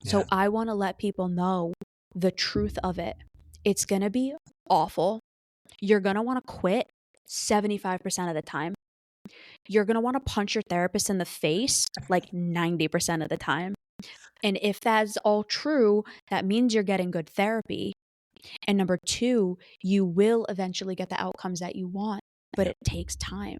So I want to let people know the truth of it. It's going to be awful. You're going to want to quit 75% of the time. You're going to want to punch your therapist in the face like 90% of the time. And if that's all true, that means you're getting good therapy. And number two, you will eventually get the outcomes that you want, but it takes time.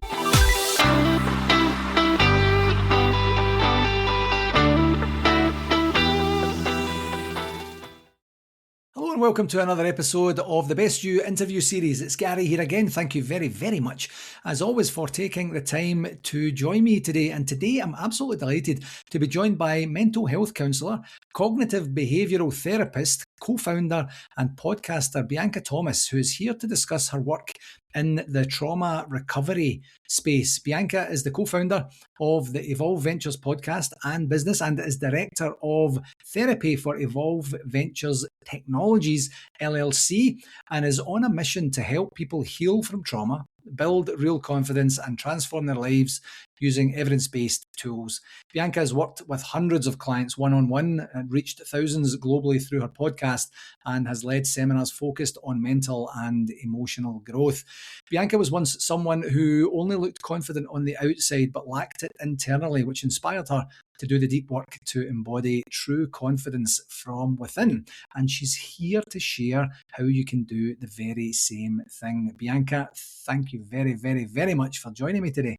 Hello and welcome to another episode of the Best You interview series. It's Gary here again. Thank you very, very much, as always, for taking the time to join me today. And today I'm absolutely delighted to be joined by mental health counsellor, cognitive behavioural therapist, co-founder and podcaster Bianca Thomas, who is here to discuss her work in the trauma recovery space. Bianca is the co-founder of the Evolve Ventures podcast and business and is director of therapy for Evolve Ventures Technologies LLC, and is on a mission to help people heal from trauma, build real confidence and transform their lives using evidence-based tools. Bianca has worked with hundreds of clients one-on-one and reached thousands globally through her podcast and has led seminars focused on mental and emotional growth. Bianca was once someone who only looked confident on the outside but lacked it internally, which inspired her to do the deep work to embody true confidence from within. And she's here to share how you can do the very same thing. Bianca, thank you very, very, very much for joining me today.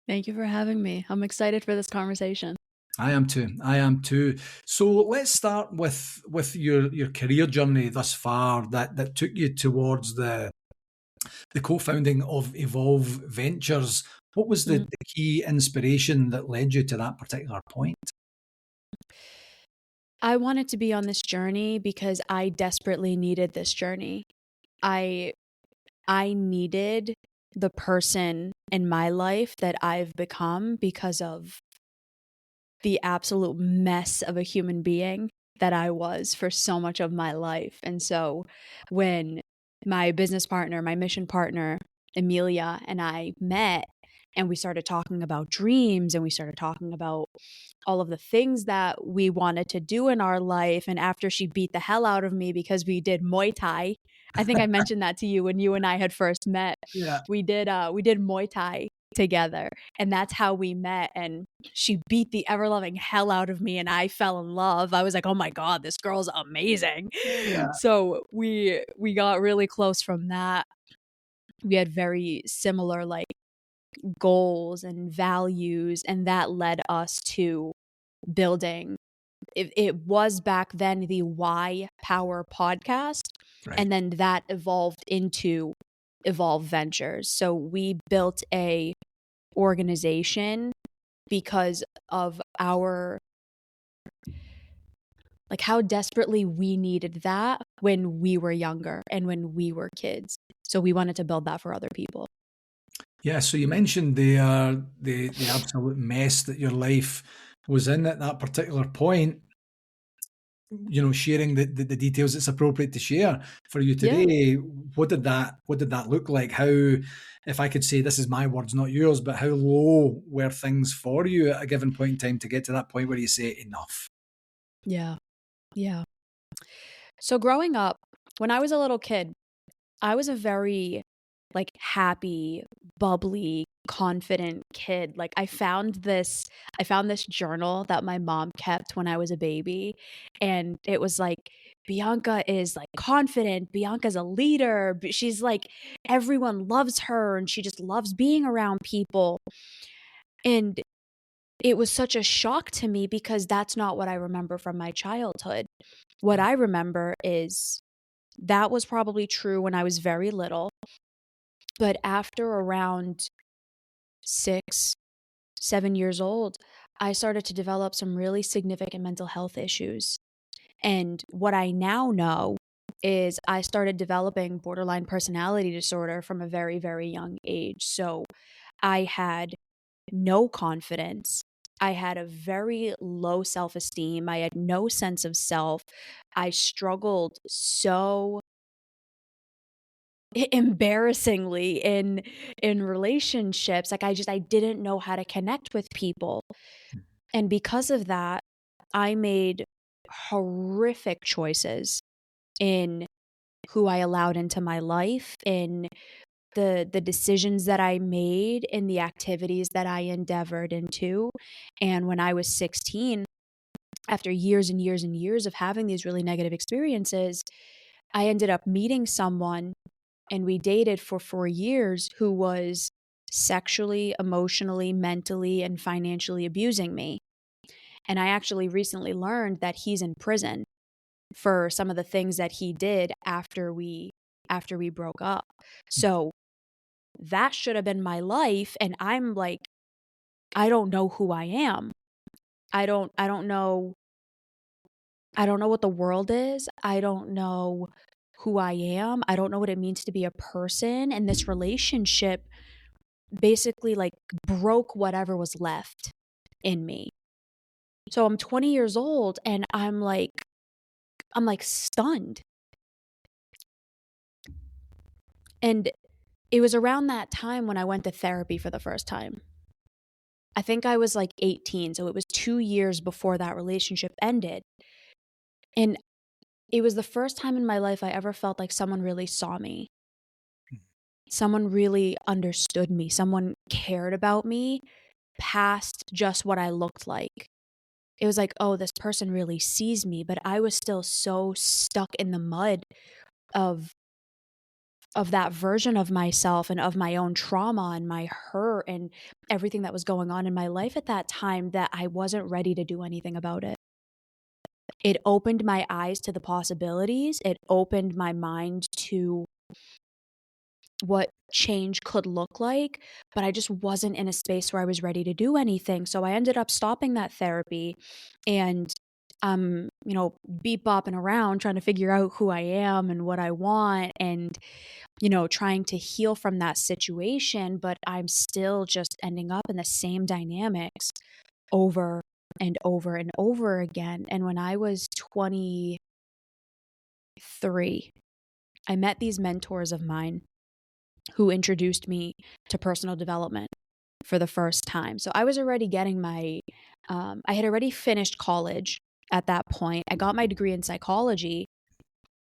Thank you for having me. I'm excited for this conversation. I am too. So let's start with your career journey thus far that took you towards the co-founding of Evolve Ventures. What was the key inspiration that led you to that particular point? I wanted to be on this journey because I desperately needed this journey. I needed the person in my life that I've become because of the absolute mess of a human being that I was for so much of my life. And so when my business partner, my mission partner, Amelia, and I met and we started talking about dreams and we started talking about all of the things that we wanted to do in our life. And after she beat the hell out of me because we did Muay Thai, I think I mentioned that to you when you and I had first met. Yeah. We did Muay Thai together, and that's how we met. And she beat the ever-loving hell out of me and I fell in love. I was like, oh my God, this girl's amazing. Yeah. So we got really close from that. We had very similar goals and values, and that led us to building it was back then the Why Power podcast. Right. And then that evolved into Evolve Ventures. So we built a organization because of our how desperately we needed that when we were younger and when we were kids. So we wanted to build that for other people. Yeah, so you mentioned the absolute mess that your life was in at that particular point. You know, sharing the details it's appropriate to share for you today. Yeah. What did that look like? How, if I could say, this is my words, not yours, but how low were things for you at a given point in time to get to that point where you say enough? Yeah. So growing up, when I was a little kid, I was a very happy, bubbly, confident kid. I found this journal that my mom kept when I was a baby, and it was Bianca is confident, Bianca's a leader, she's everyone loves her and she just loves being around people. And it was such a shock to me because that's not what I remember from my childhood. What I remember is that was probably true when I was very little. But after around 6, 7 years old, I started to develop some really significant mental health issues. And what I now know is I started developing borderline personality disorder from a very, very young age. So I had no confidence. I had a very low self-esteem. I had no sense of self. I struggled so embarrassingly in relationships. I didn't know how to connect with people. And because of that, I made horrific choices in who I allowed into my life, in the decisions that I made, in the activities that I endeavored into. And when I was 16, after years and years and years of having these really negative experiences, I ended up meeting someone, and we dated for 4 years, who was sexually, emotionally, mentally, and financially abusing me. And I actually recently learned that he's in prison for some of the things that he did after we broke up. So that should have been my life, and I'm like, I don't know who I am. I don't know what the world is. I don't know who I am. I don't know what it means to be a person, and this relationship basically like broke whatever was left in me. So I'm 20 years old and I'm like stunned. And it was around that time when I went to therapy for the first time. I think I was like 18, so it was 2 years before that relationship ended. And it was the first time in my life I ever felt like someone really saw me. Someone really understood me. Someone cared about me past just what I looked like. It was like, oh, this person really sees me, but I was still so stuck in the mud of that version of myself and of my own trauma and my hurt and everything that was going on in my life at that time, that I wasn't ready to do anything about it. It opened my eyes to the possibilities. It opened my mind to what change could look like, but I just wasn't in a space where I was ready to do anything. So I ended up stopping that therapy and beep bopping around trying to figure out who I am and what I want, and trying to heal from that situation, but I'm still just ending up in the same dynamics over and over and over again. And when I was 23, I met these mentors of mine who introduced me to personal development for the first time. So I was already getting I had already finished college at that point. I got my degree in psychology,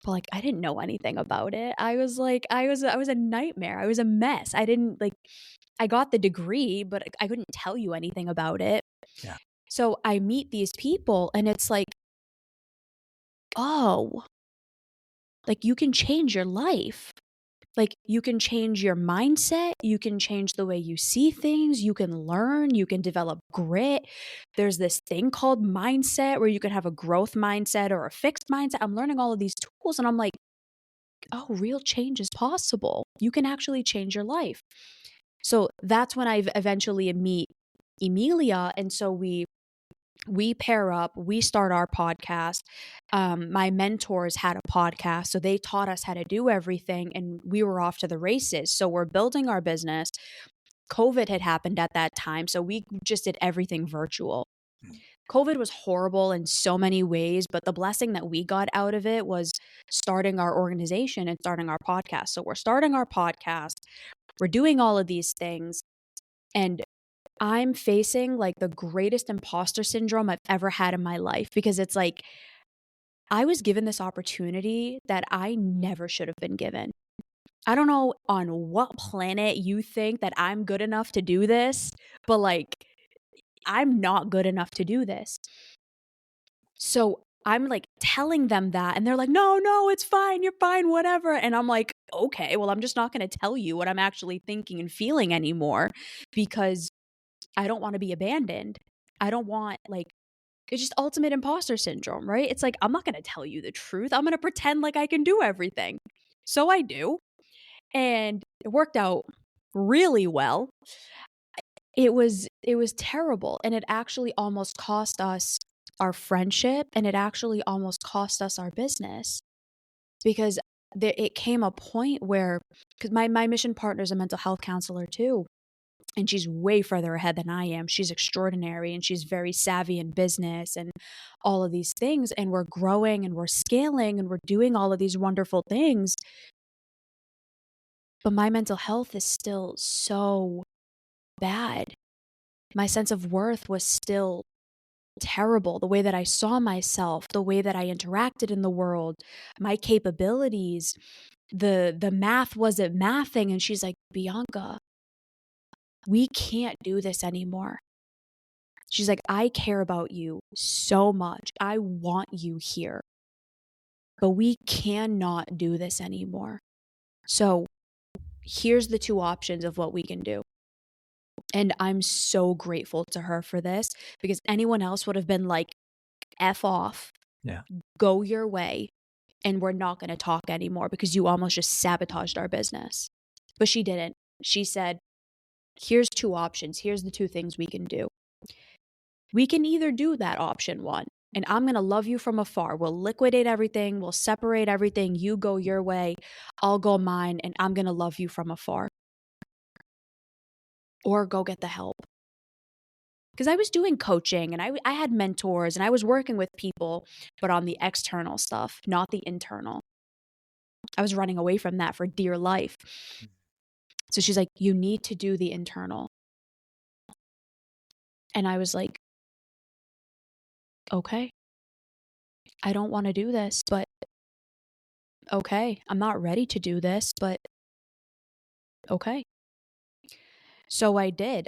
but like I didn't know anything about it. I was like, I was a nightmare. I was a mess. I got the degree, but I couldn't tell you anything about it. Yeah. So I meet these people and it's like, oh, like you can change your life. Like you can change your mindset, you can change the way you see things, you can learn, you can develop grit. There's this thing called mindset where you can have a growth mindset or a fixed mindset. I'm learning all of these tools and I'm like, oh, real change is possible. You can actually change your life. So that's when I eventually meet Emilia. And so we pair up, we start our podcast. My mentors had a podcast, so they taught us how to do everything, and we were off to the races. So we're building our business. COVID had happened at that time, so we just did everything virtual. COVID was horrible in so many ways, but the blessing that we got out of it was starting our organization and starting our podcast. So we're starting our podcast, we're doing all of these things, and I'm facing like the greatest imposter syndrome I've ever had in my life, because it's like I was given this opportunity that I never should have been given. I don't know on what planet you think that I'm good enough to do this, but like I'm not good enough to do this. So I'm like telling them that, and they're like, no, it's fine. You're fine, whatever. And I'm like, okay, well, I'm just not going to tell you what I'm actually thinking and feeling anymore, because I don't want to be abandoned. I don't want it's just ultimate imposter syndrome, right? It's like, I'm not going to tell you the truth. I'm going to pretend like I can do everything. So I do. And it worked out really well. It was terrible. And it actually almost cost us our friendship. And it actually almost cost us our business, because it came a point where, because my mission partner is a mental health counselor too. And she's way further ahead than I am. She's extraordinary and she's very savvy in business and all of these things. And we're growing and we're scaling and we're doing all of these wonderful things. But my mental health is still so bad. My sense of worth was still terrible, the way that I saw myself, the way that I interacted in the world, my capabilities, the math wasn't mathing. And she's like, Bianca, we can't do this anymore. She's like, I care about you so much. I want you here, but we cannot do this anymore. So here's the two options of what we can do. And I'm so grateful to her for this, because anyone else would have been like, F off, Yeah. go your way, and we're not going to talk anymore because you almost just sabotaged our business. But she didn't. She said, here's two options. Here's the two things we can do. We can either do that option one, and I'm going to love you from afar. We'll liquidate everything. We'll separate everything. You go your way. I'll go mine, and I'm going to love you from afar. Or go get the help. Because I was doing coaching and I had mentors and I was working with people, but on the external stuff, not the internal. I was running away from that for dear life. So she's like, you need to do the internal. And I was like, okay, I don't want to do this, but okay, I'm not ready to do this, but okay. So I did.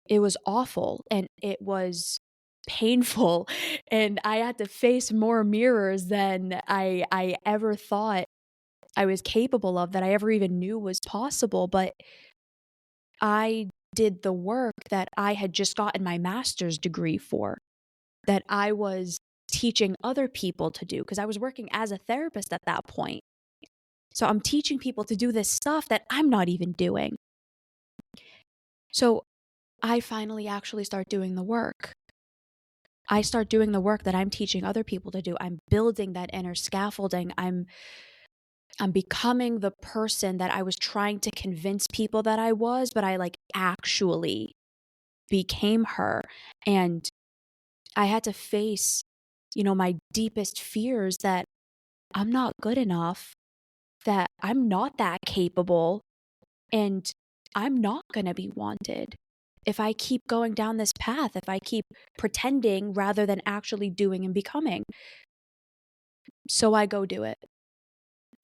It was awful and it was painful, and I had to face more mirrors than I ever thought I was capable of, that I ever even knew was possible. But I did the work that I had just gotten my master's degree for, that I was teaching other people to do, because I was working as a therapist at that point. So I'm teaching people to do this stuff that I'm not even doing. So I finally actually start doing the work. I start doing the work that I'm teaching other people to do. I'm building that inner scaffolding. I'm becoming the person that I was trying to convince people that I was, but I actually became her. And I had to face, my deepest fears, that I'm not good enough, that I'm not that capable, and I'm not going to be wanted if I keep going down this path, if I keep pretending rather than actually doing and becoming. So I go do it.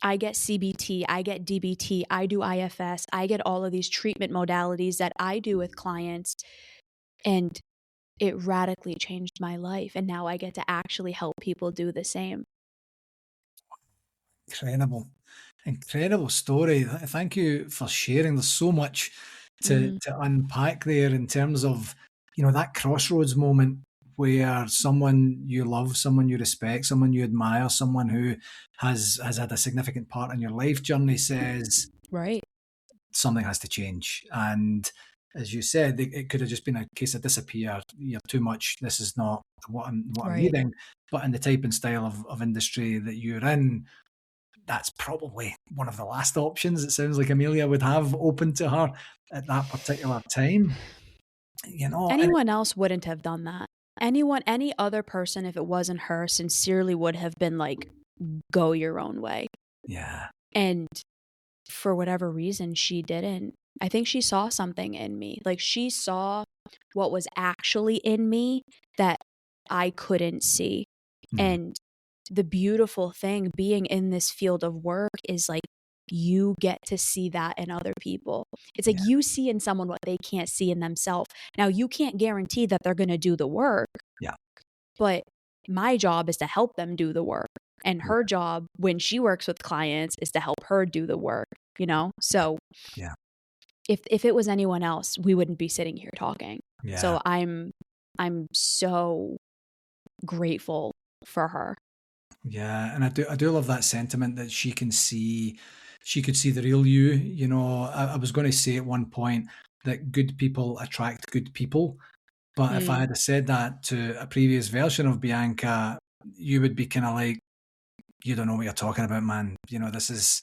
I get CBT, I get DBT, I do IFS, I get all of these treatment modalities that I do with clients, and it radically changed my life. And now I get to actually help people do the same. Incredible story. Thank you for sharing. There's so much to unpack there in terms of, that crossroads moment where someone you love, someone you respect, someone you admire, someone who has had a significant part in your life journey says, right, something has to change. And as you said, it could have just been a case of disappear. You're too much. This is not what I'm needing. But in the type and style of industry that you're in, that's probably one of the last options it sounds like Amelia would have open to her at that particular time. Anyone else wouldn't have done that. Any other person, if it wasn't her, sincerely would have been like, go your own way. Yeah. And for whatever reason, she didn't. I think she saw something in me. Like, she saw what was actually in me that I couldn't see. And the beautiful thing being in this field of work is like, you get to see that in other people. It's like you see in someone what they can't see in themselves. Now, you can't guarantee that they're going to do the work. Yeah. But my job is to help them do the work. And her job when she works with clients is to help her do the work, So if it was anyone else, we wouldn't be sitting here talking. Yeah. So I'm so grateful for her. Yeah, and I do love that sentiment that she could see the real you. I was going to say at one point that good people attract good people, but if I had said that to a previous version of Bianca, you would be kind of like, you don't know what you're talking about, man. This is,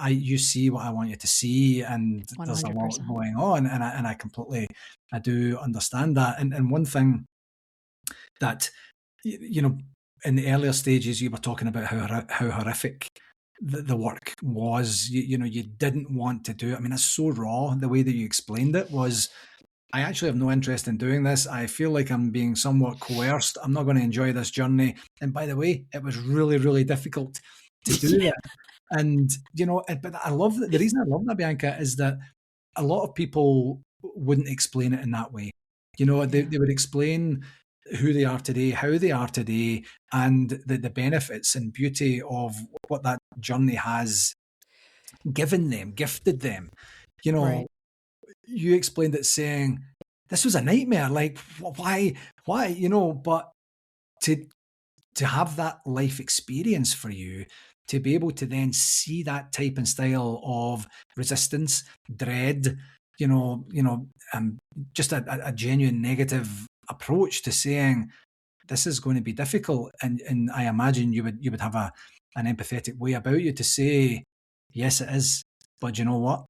you see what I want you to see, and 100%. There's a lot going on, and I do understand that. And one thing that, in the earlier stages, you were talking about how horrific the work was. You didn't want to do it. I mean, it's so raw. The way that you explained it was, I actually have no interest in doing this. I feel like I'm being somewhat coerced. I'm not going to enjoy this journey. And by the way, it was really, really difficult to do that. And, but I love that. The reason I love that, Bianca, is that a lot of people wouldn't explain it in that way. Yeah. They would explain who they are today, how they are today, and the benefits and beauty of what that journey has given them, gifted them. You Right. know, you explained it saying, this was a nightmare. Like, why, but to, to have that life experience for you, to be able to then see that type and style of resistance, dread, just a genuine negative approach to saying this is going to be difficult, and I imagine you would have an empathetic way about you to say, yes, it is, but you know what?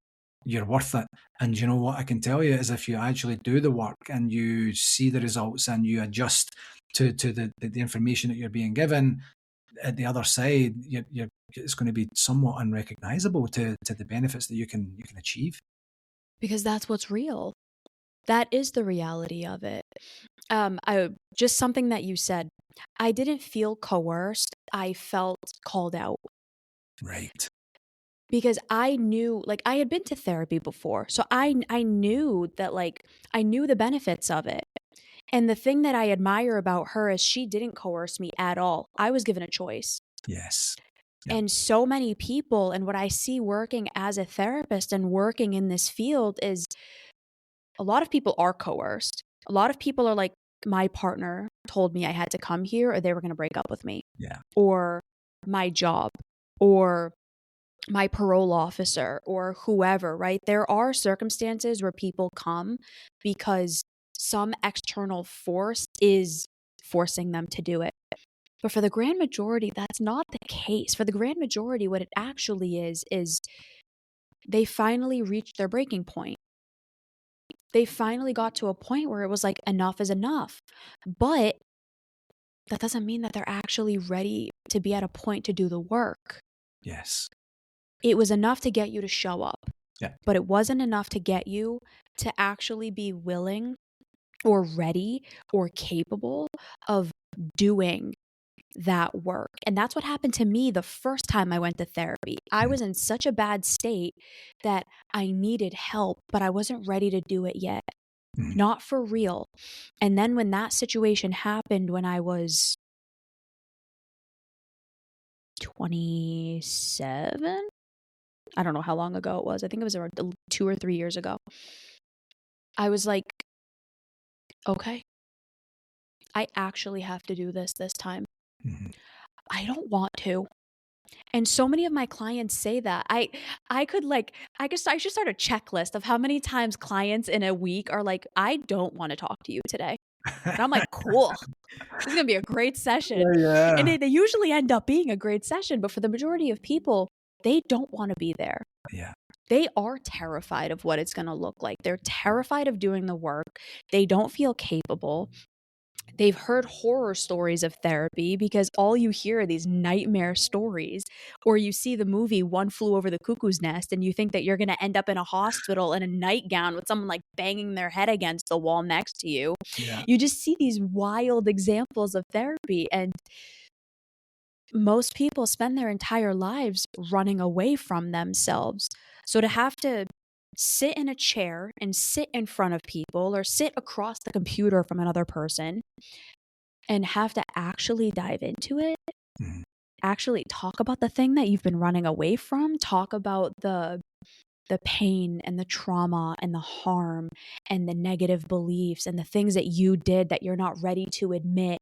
You're worth it. And you know what I can tell you is if you actually do the work and you see the results and you adjust to the information that you're being given, at the other side, it's going to be somewhat unrecognizable to the benefits that you can achieve. Because that's what's real. That is the reality of it. I just something that you said. I didn't feel coerced. I felt called out Right. because I knew, like, I had been to therapy before, so I knew that, like, I knew the benefits of it. And the thing that I admire about her is she didn't coerce me at all. I was given a choice. Yes. Yeah. And so many people, and what I see working as a therapist and working in this field is a lot of people are coerced. A lot of people are like, my partner told me I had to come here or they were going to break up with me, Yeah. or my job, or my parole officer, or whoever, right? There are circumstances where people come because some external force is forcing them to do it. But for the grand majority, that's not the case. For the grand majority, what it actually is they finally reached their breaking point. They finally got to a point where it was like, enough is enough. But that doesn't mean that they're actually ready to be at a point to do the work. Yes. It was enough to get you to show up, Yeah. but it wasn't enough to get you to actually be willing or ready or capable of doing that work. And that's what happened to me the first time I went to therapy. I Mhm. was in such a bad state that I needed help, but I wasn't ready to do it yet. Mhm. Not for real. And then when that situation happened when I was 27, I don't know how long ago it was. I think it was around 2 or 3 years ago. I was like, okay, I actually have to do this time. Mhm. I don't want to. And so many of my clients say that. I should start a checklist of how many times clients in a week are like, I don't want to talk to you today. And I'm like, cool. This is going to be a great session. And Yeah. they usually end up being a great session. But for the majority of people, they don't want to be there. Yeah. They are terrified of what it's going to look like. They're terrified of doing the work. They don't feel capable. They've heard horror stories of therapy because all you hear are these nightmare stories, or you see the movie One Flew Over the Cuckoo's Nest and you think that you're going to end up in a hospital in a nightgown with someone like banging their head against the wall next to you. Yeah. You just see these wild examples of therapy, and most people spend their entire lives running away from themselves. So to have to sit in a chair and sit in front of people or sit across the computer from another person and have to actually dive into it, Mhm. actually talk about the thing that you've been running away from, talk about the pain and the trauma and the harm and the negative beliefs and the things that you did that you're not ready to admit,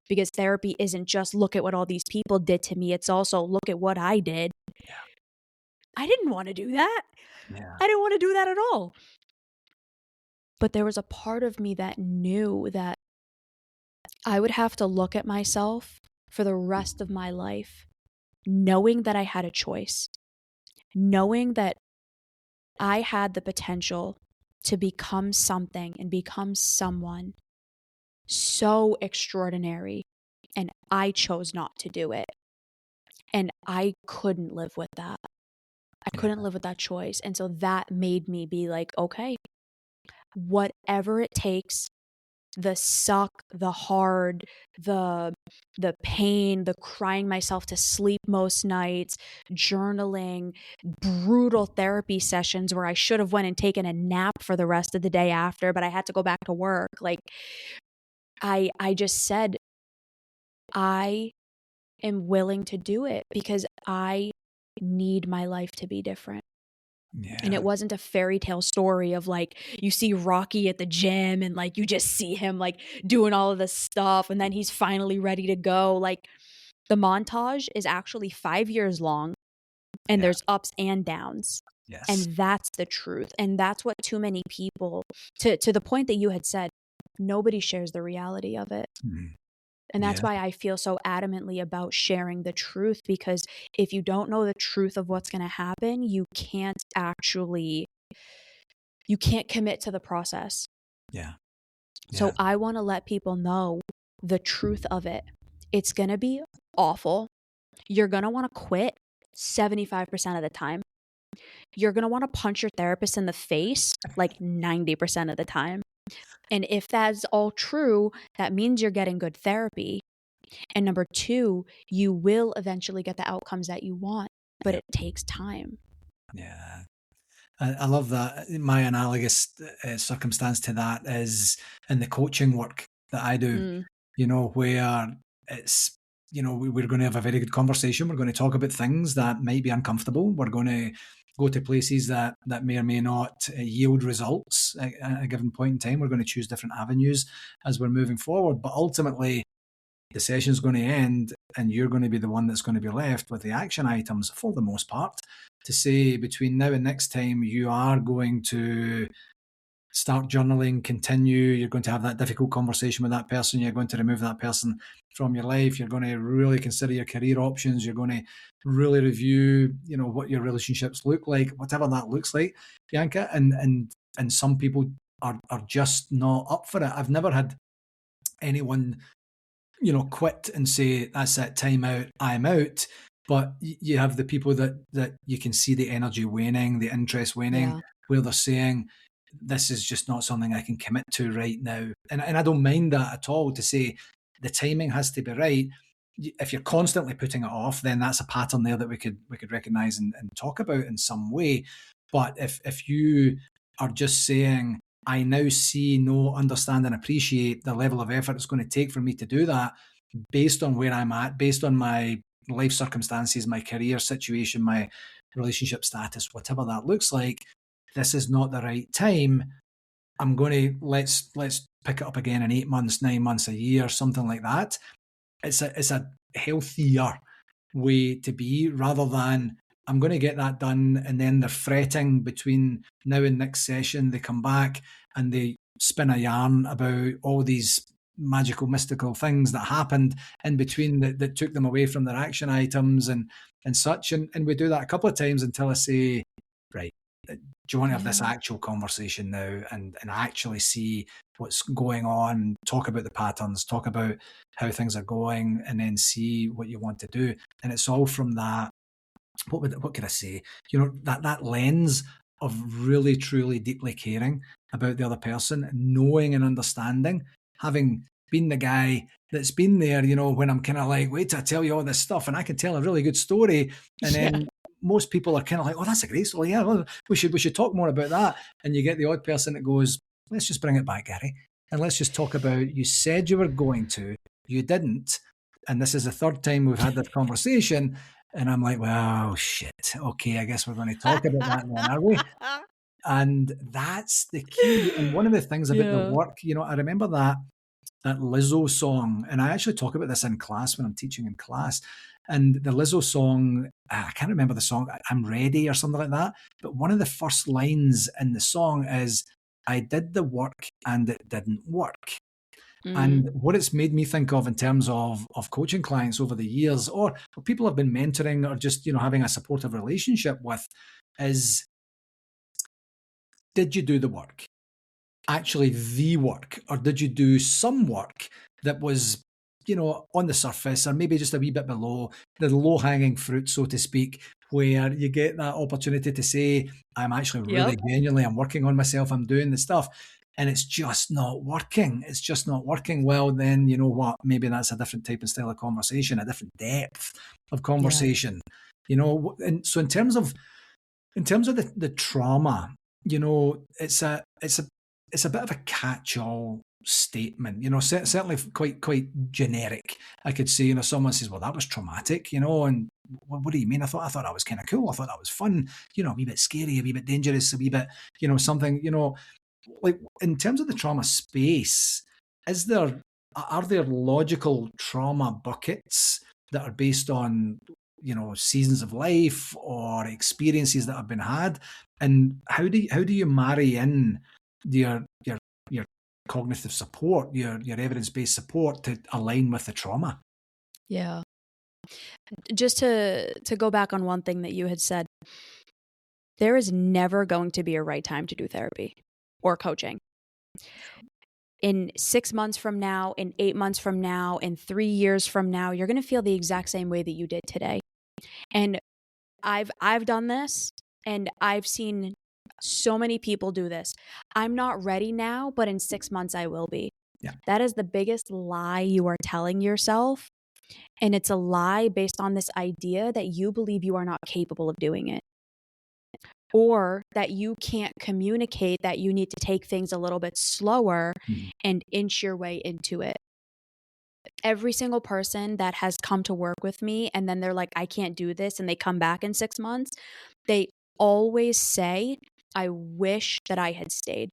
because therapy isn't just look at what all these people did to me, it's also look at what I did. Yeah. I didn't want to do that. Yeah. I didn't want to do that at all. But there was a part of me that knew that I would have to look at myself for the rest of my life, knowing that I had a choice, knowing that I had the potential to become something and become someone so extraordinary, and I chose not to do it. And I couldn't live with that. I Yeah. couldn't live with that choice. And so that made me be like, okay, whatever it takes, the suck, the hard, the pain, the crying myself to sleep most nights, journaling, brutal therapy sessions where I should have went and taken a nap for the rest of the day after, but I had to go back to work. Like I just said, I am willing to do it because I need my life to be different. And Yeah. it wasn't a fairy tale story of like, you see Rocky at the gym and like, you just see him like doing all of this stuff and then he's finally ready to go. Like, the montage is actually 5 years long and Yeah. there's ups and downs. Yes. And that's the truth. And that's what too many people, to the point that you had said, nobody shares the reality of it. Mhm. And that's Yeah. why I feel so adamantly about sharing the truth, because if you don't know the truth of what's going to happen, you can't commit to the process. Yeah. So Yeah. I want to let people know the truth of it. It's going to be awful. You're going to want to quit 75% of the time. You're going to want to punch your therapist in the face like 90% of the time. And if that's all true, that means you're getting good therapy. And number two, you will eventually get the outcomes that you want, but Yeah. it takes time. Yeah. I love that. My analogous circumstance to that is in the coaching work that I do, Mm, where it's, we're going to have a very good conversation. We're going to talk about things that might be uncomfortable. We're going to go to places that may or may not yield results at a given point in time. We're going to choose different avenues as we're moving forward. But ultimately, the session's going to end and you're going to be the one that's going to be left with the action items for the most part to say between now and next time you are going to start journaling, continue, you're going to have that difficult conversation with that person, you're going to remove that person from your life, you're going to really consider your career options, you're going to really review, what your relationships look like, whatever that looks like, Bianca. And some people are just not up for it. I've never had anyone quit and say, that's it, time out, I'm out. But you have the people that you can see the energy waning, the interest waning, yeah. where they're saying, this is just not something I can commit to right now. And I don't mind that at all, to say the timing has to be right. If you're constantly putting it off, then that's a pattern there that we could recognize and talk about in some way. But if you are just saying, I now see, know, understand, and appreciate the level of effort it's going to take for me to do that based on where I'm at, based on my life circumstances, my career situation, my relationship status, whatever that looks like. This is not the right time. I'm going to let's pick it up again in 8 months, 9 months, a year, something like that. It's a healthier way to be, rather than I'm going to get that done and then they're fretting between now and next session. They come back and they spin a yarn about all these magical, mystical things that happened in between that took them away from their action items and such. And we do that a couple of times until I say, right, do you want to have this Yeah. actual conversation now and actually see what's going on, talk about the patterns, talk about how things are going, and then see what you want to do. And it's all from that, what could I say? That lens of really, truly, deeply caring about the other person, knowing and understanding, having been the guy that's been there, when I'm kind of like, wait till I tell you all this stuff and I can tell a really good story. And Yeah. then most people are kind of like, oh, that's a great story. Yeah, well, we should talk more about that. And you get the odd person that goes, let's just bring it back, Gary. And let's just talk about, you said you were going to, you didn't. And this is the third time we've had this conversation. And I'm like, well, shit. Okay, I guess we're going to talk about that then, are we? And that's the key. And one of the things about the Yeah. work, I remember that Lizzo song, and I actually talk about this in class when I'm teaching in class. And the Lizzo song, I can't remember the song, I'm Ready or something like that. But one of the first lines in the song is, I did the work and it didn't work. Mm, And what it's made me think of in terms of coaching clients over the years, or people I've been mentoring, or just having a supportive relationship with, is, did you do the work? Actually, the work, or did you do some work that was on the surface, or maybe just a wee bit below the low hanging fruit, so to speak, where you get that opportunity to say, I'm actually really yep. genuinely, I'm working on myself, I'm doing the stuff. and it's just not working. It's just not working. Well, then you know what? Maybe that's a different type and style of conversation, a different depth of Yeah. conversation. You know, and so in terms of the trauma, you know, it's a bit of a catch-all statement. You know, certainly quite generic. I could say, you know, someone says, "Well, that was traumatic," you know, and what do you mean? I thought that was kind of cool. I thought that was fun. You know, a wee bit scary, a wee bit dangerous, a wee bit, you know, something. You know, like in terms of the trauma space, is there are there logical trauma buckets that are based on, you know, seasons of life or experiences that have been had, and how do you marry in your cognitive support, your evidence-based support to align with the trauma? Yeah. Just to go back on one thing that you had said, there is never going to be a right time to do therapy or coaching. In 6 months from now, in 8 months from now, in 3 years from now, you're going to feel the exact same way that you did today. And I've done this, and I've seen so many people do this. I'm not ready now, but in 6 months I will be. Yeah. That is the biggest lie you are telling yourself. And it's a lie based on this idea that you believe you are not capable of doing it, or that you can't communicate that you need to take things a little bit slower Mhm. and inch your way into it. Every single person that has come to work with me and then they're like, I can't do this, and they come back in 6 months, they always say, I wish that I had stayed.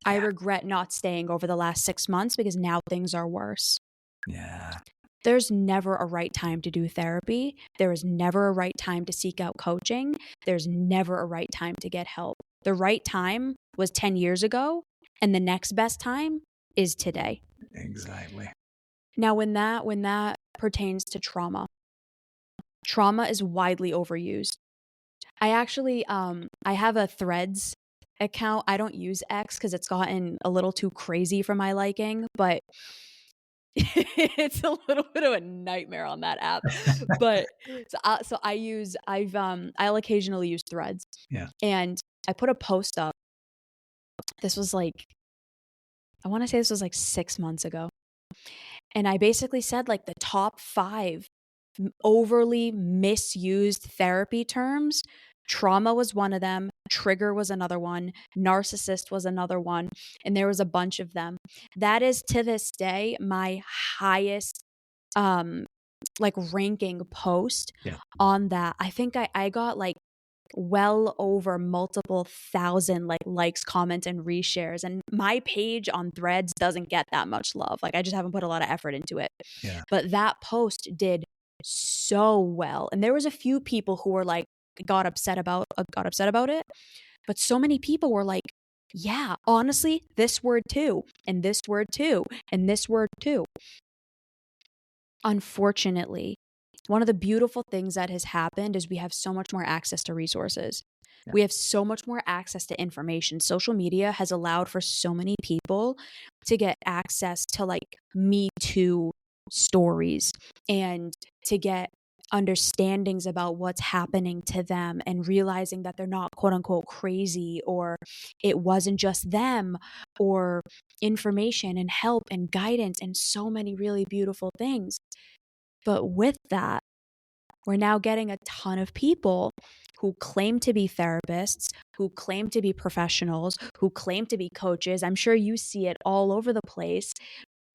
I Yeah. regret not staying over the last 6 months because now things are worse. Yeah. There's never a right time to do therapy. There is never a right time to seek out coaching. There's never a right time to get help. The right time was 10 years ago, and the next best time is today. Exactly. Now, when that pertains to trauma is widely overused. I actually I have a Threads account. I don't use X because it's gotten a little too crazy for my liking, but it's a little bit of a nightmare on that app. But so I'll occasionally use Threads, Yeah. and I put a post up. This was like, I want to say this was like 6 months ago. And I basically said like the top 5 overly misused therapy terms. Trauma was one of them, trigger was another one, narcissist was another one, and there was a bunch of them. That is to this day my highest like ranking post Yeah. on that. I think I got like well over multiple thousand like likes, comments, and reshares. And my page on Threads doesn't get that much love. Like I just haven't put a lot of effort into it. Yeah. But that post did so well. And there was a few people who were like got upset about it. But so many people were like, yeah, honestly, this word too, and this word too, and this word too. Unfortunately, one of the beautiful things that has happened is we have so much more access to resources. Yeah. We have so much more access to information. Social media has allowed for so many people to get access to like Me Too stories and to get understandings about what's happening to them and realizing that they're not quote unquote crazy, or it wasn't just them, or information and help and guidance and so many really beautiful things. But with that, we're now getting a ton of people who claim to be therapists, who claim to be professionals, who claim to be coaches. I'm sure you see it all over the place,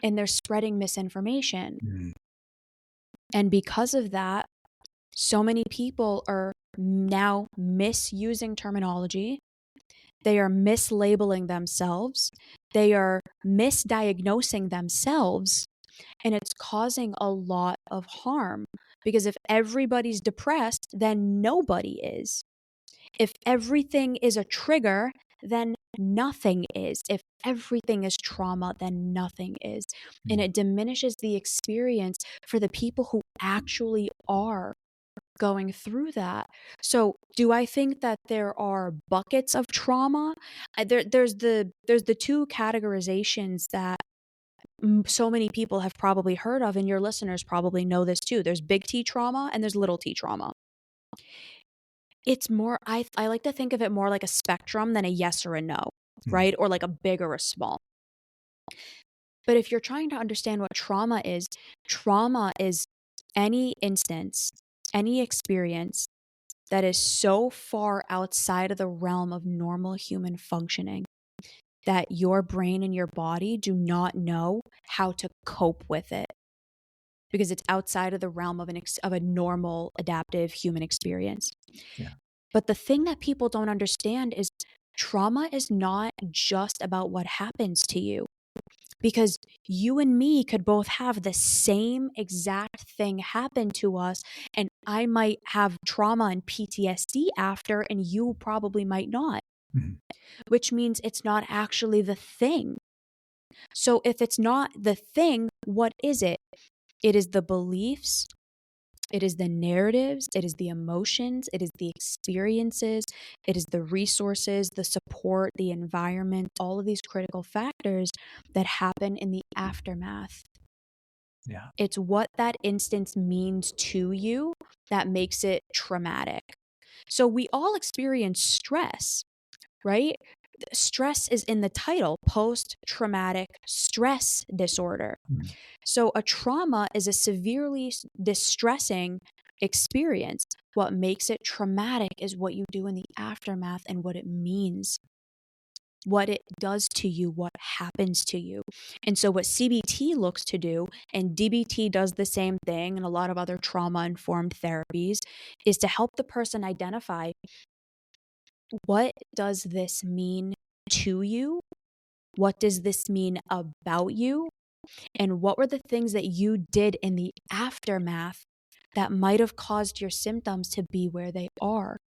and they're spreading misinformation. Mm. And because of that, so many people are now misusing terminology. They are mislabeling themselves. They are misdiagnosing themselves. And it's causing a lot of harm, because if everybody's depressed, then nobody is. If everything is a trigger, then nothing is. If everything is trauma, then nothing is. And it diminishes the experience for the people who actually are going through that. So, do I think that there are buckets of trauma? There's the two categorizations that so many people have probably heard of, and your listeners probably know this too. There's big T trauma and there's little T trauma. It's more, I like to think of it more like a spectrum than a yes or a no. right? Or like a big or a small. But if you're trying to understand what trauma is any instance, any experience that is so far outside of the realm of normal human functioning that your brain and your body do not know how to cope with it because it's outside of the realm of a normal adaptive human experience. Yeah. But the thing that people don't understand is trauma is not just about what happens to you, because you and me could both have the same exact thing happen to us, and I might have trauma and PTSD after, and you probably might not, which means it's not actually the thing. So if it's not the thing, what is it? It is the beliefs, it is the narratives, it is the emotions, it is the experiences, it is the resources, the support, the environment, all of these critical factors that happen in the aftermath. Yeah. It's what that instance means to you that makes it traumatic. So we all experience stress, right? Stress is in the title, post-traumatic stress disorder. So a trauma is a severely distressing experience. What makes it traumatic is what you do in the aftermath and what it means, what it does to you, what happens to you. And so what CBT looks to do, and DBT does the same thing, and a lot of other trauma-informed therapies, is to help the person identify, what does this mean to you? What does this mean about you? And what were the things that you did in the aftermath that might have caused your symptoms to be where they are?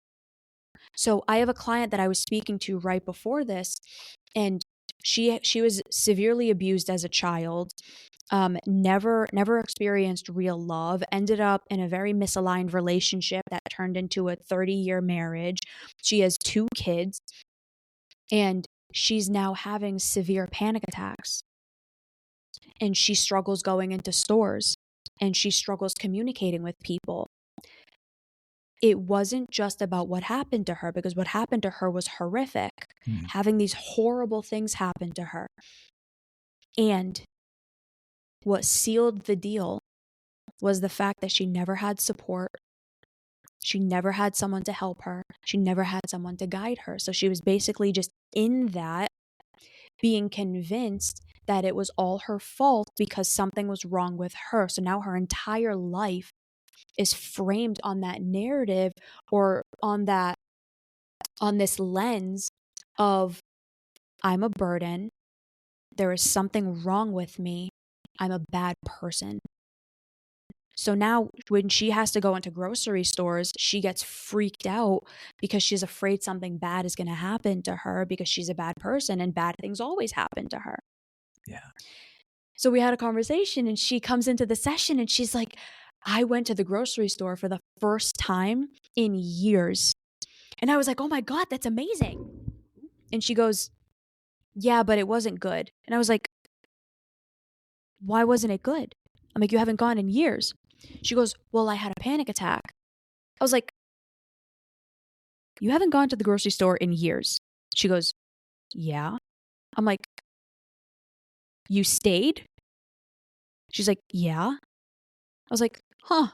So I have a client that I was speaking to right before this, and she was severely abused as a child, never experienced real love, ended up in a very misaligned relationship that turned into a 30-year marriage. She has 2 kids, and she's now having severe panic attacks. And she struggles going into stores, and she struggles communicating with people. It wasn't just about what happened to her, because what happened to her was horrific, having these horrible things happen to her. And what sealed the deal was the fact that she never had support. She never had someone to help her. She never had someone to guide her. So she was basically just in that, being convinced that it was all her fault because something was wrong with her. So now her entire life is framed on that narrative, or on this lens of, I'm a burden, there is something wrong with me, I'm a bad person. So now when she has to go into grocery stores, she gets freaked out because she's afraid something bad is going to happen to her because she's a bad person, and bad things always happen to her. Yeah. So we had a conversation, and she comes into the session and she's like, I went to the grocery store for the first time in years. And I was like, oh my God, that's amazing. And she goes, yeah, but it wasn't good. And I was like, why wasn't it good? I'm like, you haven't gone in years. She goes, well, I had a panic attack. I was like, you haven't gone to the grocery store in years. She goes, yeah. I'm like, you stayed? She's like, yeah. I was like, huh,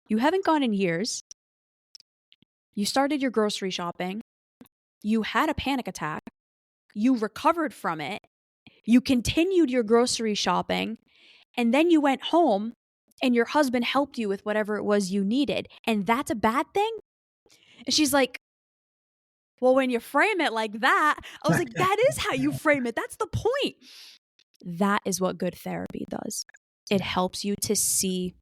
you haven't gone in years. You started your grocery shopping. You had a panic attack. You recovered from it. You continued your grocery shopping. And then you went home and your husband helped you with whatever it was you needed. And that's a bad thing? And she's like, well, when you frame it like that, I was like, that is how you frame it. That's the point. That is what good therapy does. It helps you to see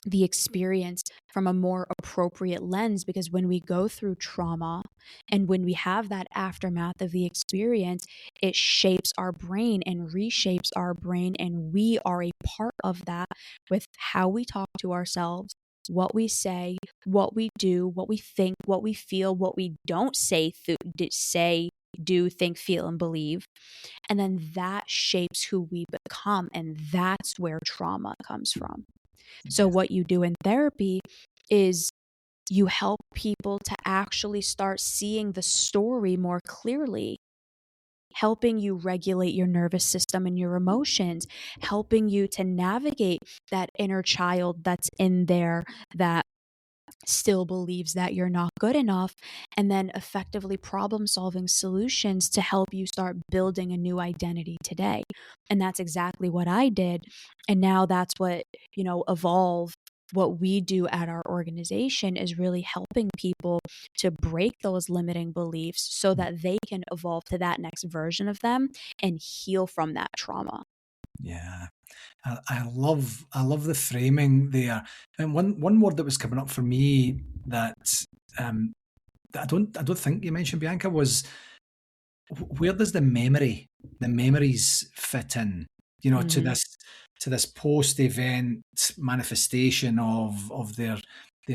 the experience from a more appropriate lens, because when we go through trauma and when we have that aftermath of the experience, it shapes our brain and reshapes our brain, and we are a part of that with how we talk to ourselves, what we say, what we do, what we think, what we feel, what we don't say, do, think, feel, and believe. And then that shapes who we become, and that's where trauma comes from. So what you do in therapy is you help people to actually start seeing the story more clearly. helping you regulate your nervous system and your emotions, helping you to navigate that inner child that's in there that still believes that you're not good enough, and then effectively problem solving solutions to help you start building a new identity today. And that's exactly what I did. And now that's what, Evolve, what we do at our organization is really helping people to break those limiting beliefs so that they can evolve to that next version of them and heal from that trauma. Yeah. I love the framing there. And one word that was coming up for me that that I don't think you mentioned, Bianca, was where does the memories fit in? Mm-hmm. To this post event manifestation of their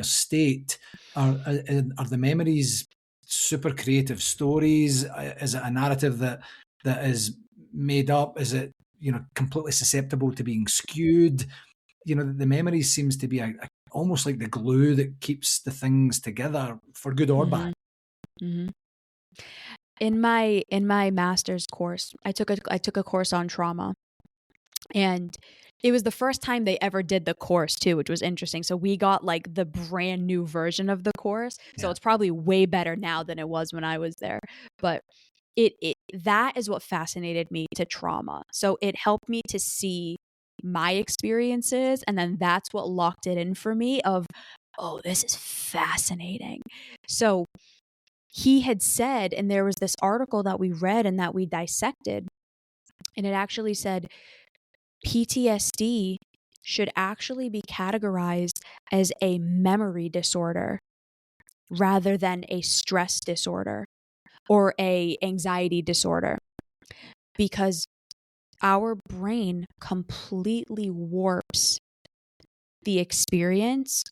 state. Are the memories super creative stories? Is it a narrative that is made up? Is it completely susceptible to being skewed? The memory seems to be almost like the glue that keeps the things together for good or bad. Mm-hmm. Mm-hmm. In my master's course, I took a course on trauma, and it was the first time they ever did the course too, which was interesting. So we got like the brand new version of the course. So Yeah. it's probably way better now than it was when I was there. But it that is what fascinated me to trauma. So it helped me to see my experiences, and then that's what locked it in for me of, oh, this is fascinating. So he had said, and there was this article that we read and that we dissected, and it actually said PTSD should actually be categorized as a memory disorder rather than a stress disorder or a anxiety disorder, because our brain completely warps the experience,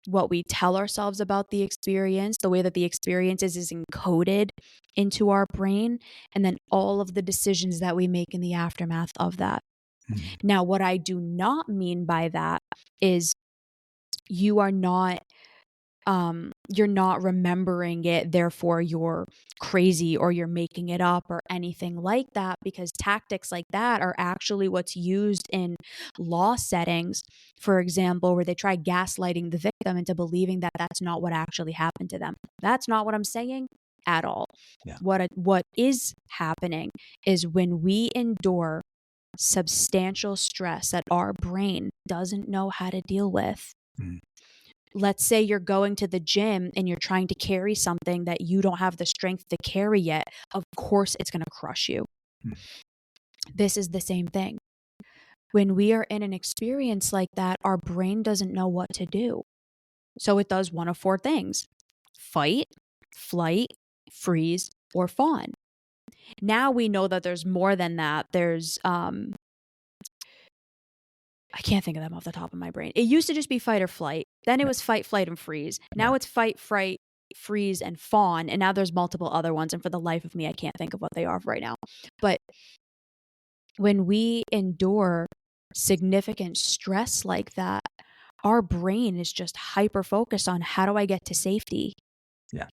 what we tell ourselves about the experience, the way that the experience is encoded into our brain, and then all of the decisions that we make in the aftermath of that. Mhm. Now, what I do not mean by that is you are not you're not remembering it, therefore you're crazy or you're making it up or anything like that, because tactics like that are actually what's used in law settings, for example, where they try gaslighting the victim into believing that that's not what actually happened to them. That's not what I'm saying at all. Yeah. What is happening is when we endure substantial stress that our brain doesn't know how to deal with. Mhm. Let's say you're going to the gym and you're trying to carry something that you don't have the strength to carry yet. Of course, it's going to crush you. Mhm. This is the same thing. When we are in an experience like that, our brain doesn't know what to do. So it does one of four things: fight, flight, freeze, or fawn. Now we know that there's more than that. There's I can't think of them off the top of my brain. It used to just be fight or flight. Then it was fight, flight, and freeze. Now Yeah. it's fight, fright, freeze, and fawn. And now there's multiple other ones. And for the life of me, I can't think of what they are right now. But when we endure significant stress like that, our brain is just hyper focused on, how do I get to safety? Yeah.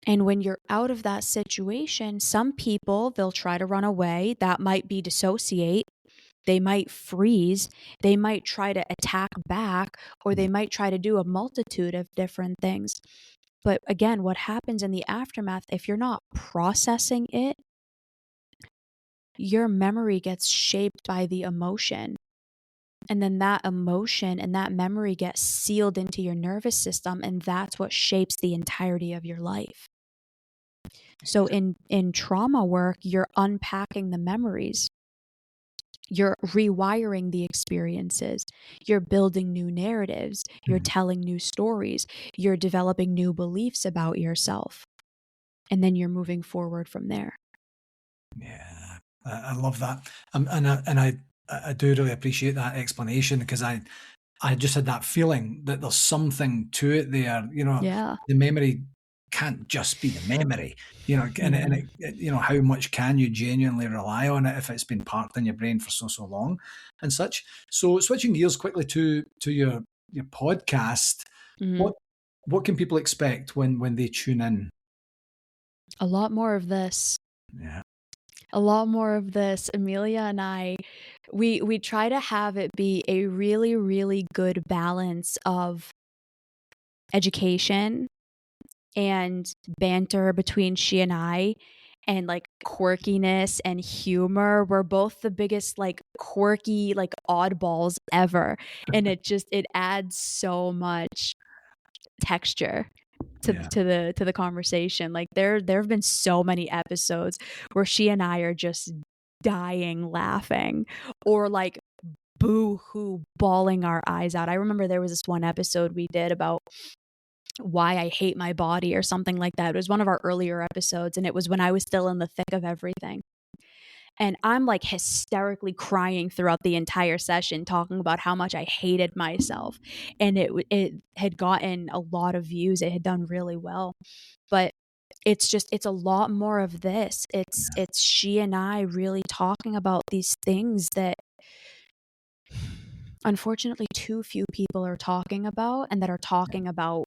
And when you're out of that situation, some people, they'll try to run away. That might be dissociate. They might freeze, they might try to attack back, or they might try to do a multitude of different things. But again, what happens in the aftermath, if you're not processing it, your memory gets shaped by the emotion. And then that emotion and that memory gets sealed into your nervous system, and that's what shapes the entirety of your life. So in trauma work, you're unpacking the memories. You're rewiring the experiences. You're building new narratives. You're Mhm. telling new stories. You're developing new beliefs about yourself. And then you're moving forward from there. Yeah, I love that, and I do really appreciate that explanation, because I just had that feeling that there's something to it there. Yeah. The memory can't just be the memory. And Mhm. how much can you genuinely rely on it if it's been parked in your brain for so long, and such. So switching gears quickly to your podcast, Mhm. what what can people expect when they tune in? A lot more of this. Yeah. A lot more of this. Amelia and I, we try to have it be a really, really good balance of education and banter between she and I, and like quirkiness and humor. We're both the biggest like quirky like oddballs ever, and it adds so much texture to Yeah. the conversation. Like there have been so many episodes where she and I are just dying laughing, or like boo-hoo bawling our eyes out. I remember there was this one episode we did about why I hate my body or something like that. It was one of our earlier episodes, and it was when I was still in the thick of everything. And I'm like hysterically crying throughout the entire session, talking about how much I hated myself. And it had gotten a lot of views. It had done really well. But it's a lot more of this. It's she and I really talking about these things that unfortunately too few people are talking about, and that are talking about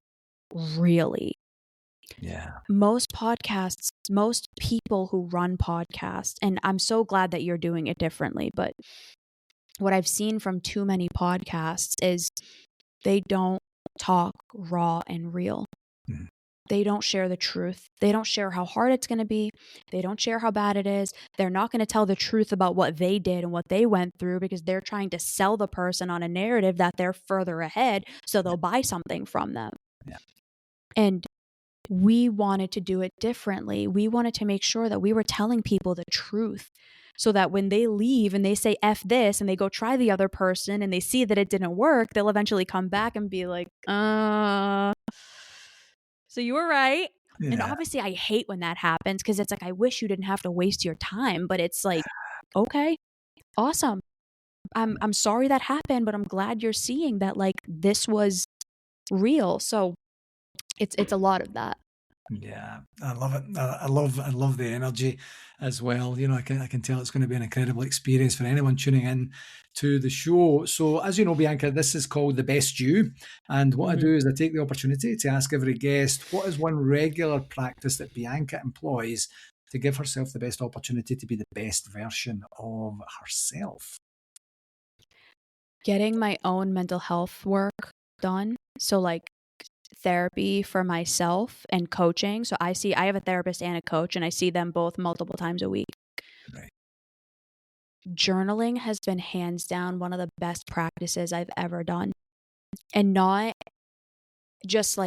really. Yeah. Most podcasts, most people who run podcasts, and I'm so glad that you're doing it differently, but what I've seen from too many podcasts is they don't talk raw and real. Mhm. They don't share the truth. They don't share how hard it's going to be. They don't share how bad it is. They're not going to tell the truth about what they did and what they went through, because they're trying to sell the person on a narrative that they're further ahead, so they'll buy something from them. Yeah. And we wanted to do it differently. We wanted to make sure that we were telling people the truth, so that when they leave and they say F this and they go try the other person and they see that it didn't work, they'll eventually come back and be like, so you were right. And Yeah. obviously I hate when that happens, because it's like, I wish you didn't have to waste your time, but it's like, okay, awesome. I'm sorry that happened, but I'm glad you're seeing that like this was real. So it's a lot of that. Yeah, I love it. I love the energy as well. You know, I can tell it's going to be an incredible experience for anyone tuning in to the show. So, as you know, Bianca, this is called The Best You. And what I Mhm. do is I take the opportunity to ask every guest, what is one regular practice that Bianca employs to give herself the best opportunity to be the best version of herself? Getting my own mental health work done. So like therapy for myself and coaching. So I have a therapist and a coach, and I see them both multiple times a week. Right. Journaling has been hands down one of the best practices I've ever done. And just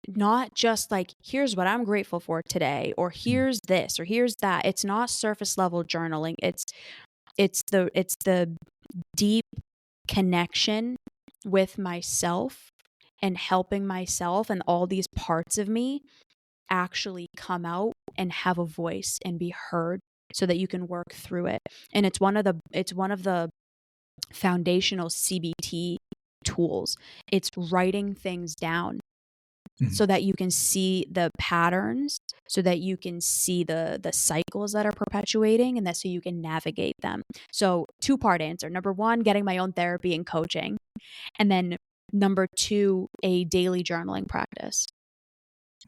not just like, here's what I'm grateful for today, or here's this, or here's that. It's not surface level journaling. It's the deep connection with myself, and helping myself and all these parts of me actually come out and have a voice and be heard, so that you can work through it. And it's one of the foundational CBT tools. It's writing things down, Mhm. so that you can see the patterns, so that you can see the cycles that are perpetuating, and that so you can navigate them. So two-part answer. Number one, getting my own therapy and coaching. And then number two, a daily journaling practice.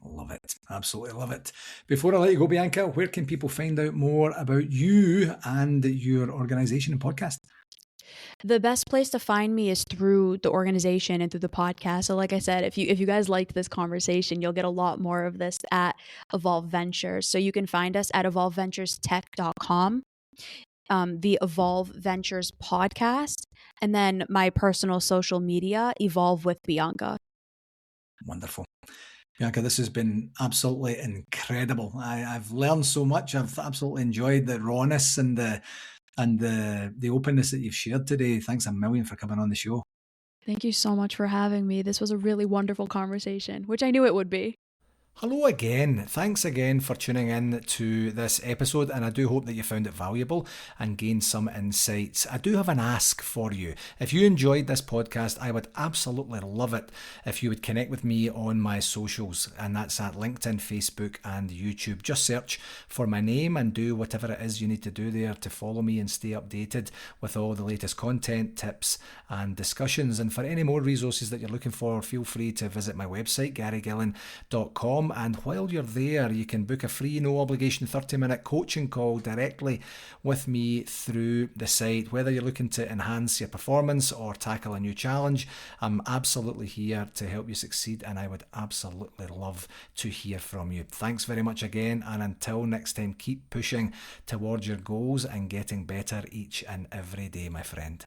Love it. Absolutely love it. Before I let you go, Bianca, where can people find out more about you and your organization and podcast? The best place to find me is through the organization and through the podcast. So like I said, if you guys liked this conversation, you'll get a lot more of this at Evolve Ventures. So you can find us at evolveventurestech.com, the Evolve Ventures podcast, and then my personal social media, Evolve with Bianca. Wonderful. Bianca, this has been absolutely incredible. I've learned so much. I've absolutely enjoyed the rawness and the openness that you've shared today. Thanks a million for coming on the show. Thank you so much for having me. This was a really wonderful conversation, which I knew it would be. Hello again. Thanks again for tuning in to this episode, and I do hope that you found it valuable and gained some insights. I do have an ask for you. If you enjoyed this podcast, I would absolutely love it if you would connect with me on my socials, and that's at LinkedIn, Facebook, and YouTube. Just search for my name and do whatever it is you need to do there to follow me and stay updated with all the latest content, tips, and discussions. And for any more resources that you're looking for, feel free to visit my website, garygillen.com. www.biancabingham.com, and while you're there you can book a free no obligation 30-minute coaching call directly with me through the site. Whether you're looking to enhance your performance or tackle a new challenge, I'm absolutely here to help you succeed, and I would absolutely love to hear from you. Thanks very much again, and until next time, keep pushing towards your goals and getting better each and every day, my friend.